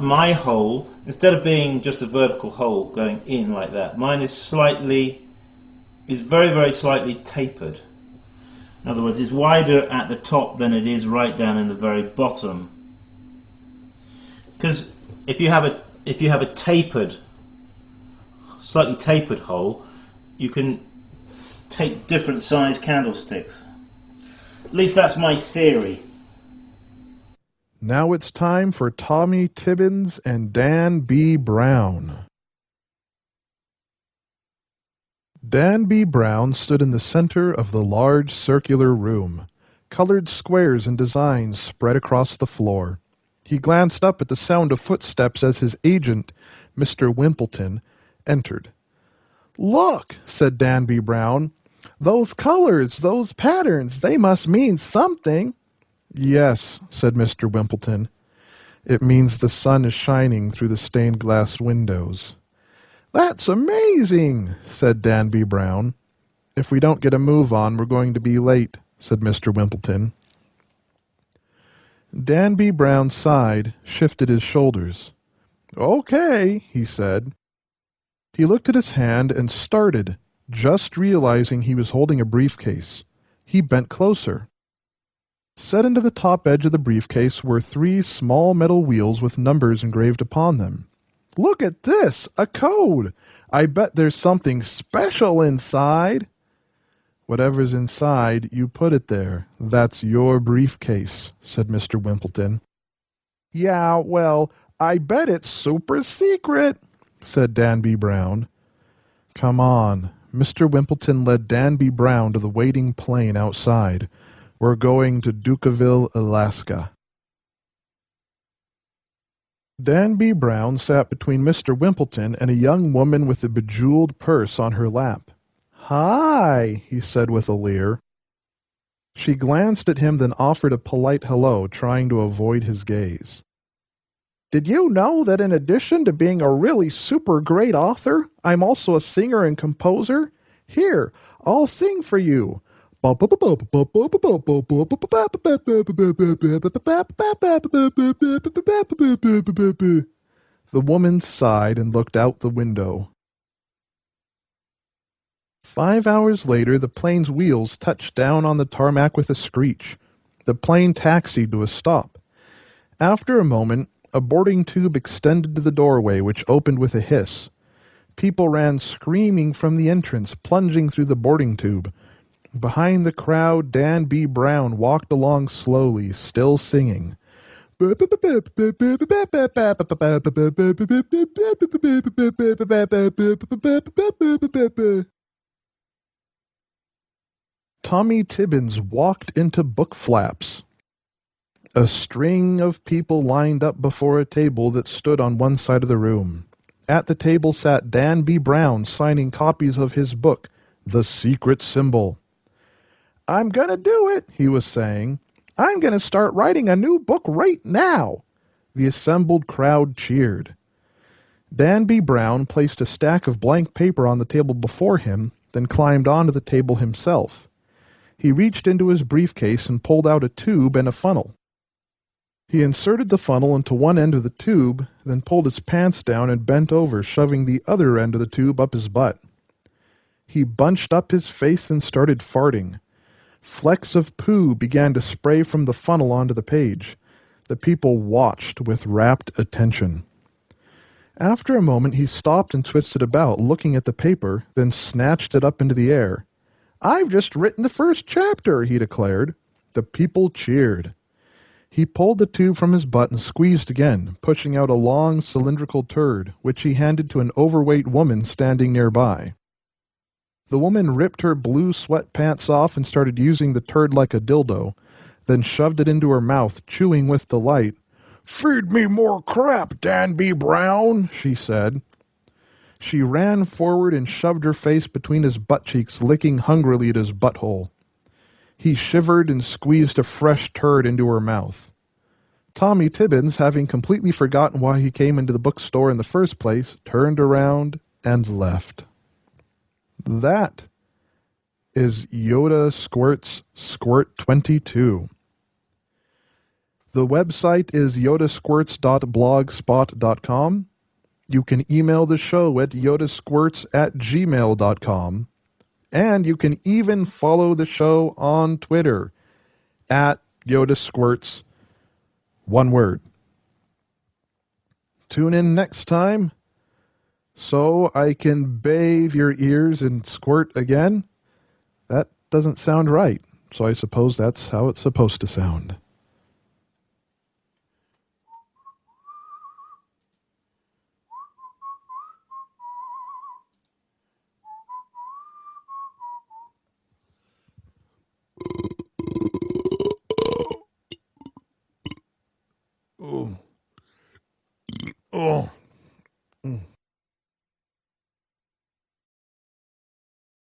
My hole, instead of being just a vertical hole going in like that, mine is very, very slightly tapered. In other words, it's wider at the top than it is right down in the very bottom. Because if you have a slightly tapered hole, you can take different size candlesticks. At least that's my theory. Now it's time for Tommy Tibbins and Dan B. Brown. Dan B. Brown stood in the center of the large circular room. Colored squares and designs spread across the floor. He glanced up at the sound of footsteps as his agent, Mr. Wimpleton, entered. "Look," said Dan B. Brown. "Those colors, those patterns, they must mean something." "Yes," said Mr. Wimpleton. "It means the sun is shining through the stained glass windows." "That's amazing," said Dan B. Brown. "If we don't get a move on, we're going to be late," said Mr. Wimpleton. Dan B. Brown sighed, shifted his shoulders. "Okay," he said. He looked at his hand and started, just realizing he was holding a briefcase. He bent closer. Set into the top edge of the briefcase were 3 small metal wheels with numbers engraved upon them. "Look at this! A code! I bet there's something special inside." "Whatever's inside, you put it there. That's your briefcase," said Mr. Wimpleton. "Yeah, well, I bet it's super secret," said Dan B. Brown. "Come on." Mr. Wimpleton led Dan B. Brown to the waiting plane outside. "We're going to Ducaville, Alaska." Dan B. Brown sat between Mr. Wimpleton and a young woman with a bejeweled purse on her lap. "Hi," he said with a leer. She glanced at him, then offered a polite hello, trying to avoid his gaze. "Did you know that in addition to being a really super great author, I'm also a singer and composer? Here, I'll sing for you." The woman sighed and looked out the window. 5 hours later, the plane's wheels touched down on the tarmac with a screech. The plane taxied to a stop. After a moment, a boarding tube extended to the doorway, which opened with a hiss. People ran screaming from the entrance, plunging through the boarding tube. Behind the crowd, Dan B. Brown walked along slowly, still singing. Tommy Tibbins walked into book flaps. A string of people lined up before a table that stood on one side of the room. At the table sat Dan B. Brown signing copies of his book, The Secret Symbol. "I'm going to do it," he was saying. "I'm going to start writing a new book right now." The assembled crowd cheered. Dan B. Brown placed a stack of blank paper on the table before him, then climbed onto the table himself. He reached into his briefcase and pulled out a tube and a funnel. He inserted the funnel into one end of the tube, then pulled his pants down and bent over, shoving the other end of the tube up his butt. He bunched up his face and started farting. Flecks of poo began to spray from the funnel onto the page. The people watched with rapt attention. After a moment, he stopped and twisted about, looking at the paper, then snatched it up into the air. "I've just written the first chapter," he declared. The people cheered. He pulled the tube from his butt and squeezed again, pushing out a long cylindrical turd, which he handed to an overweight woman standing nearby. The woman ripped her blue sweatpants off and started using the turd like a dildo, then shoved it into her mouth, chewing with delight. "Feed me more crap, Dan B. Brown," she said. She ran forward and shoved her face between his butt cheeks, licking hungrily at his butthole. He shivered and squeezed a fresh turd into her mouth. Tommy Tibbins, having completely forgotten why he came into the bookstore in the first place, turned around and left. That is Yoda Squirts Squirt 22. The website is yodasquirts.blogspot.com. You can email the show at yodasquirts@gmail.com. And you can even follow the show on Twitter at Yoda Squirts. One word. Tune in next time so I can bathe your ears and squirt again. That doesn't sound right, so I suppose that's how it's supposed to sound. Oh.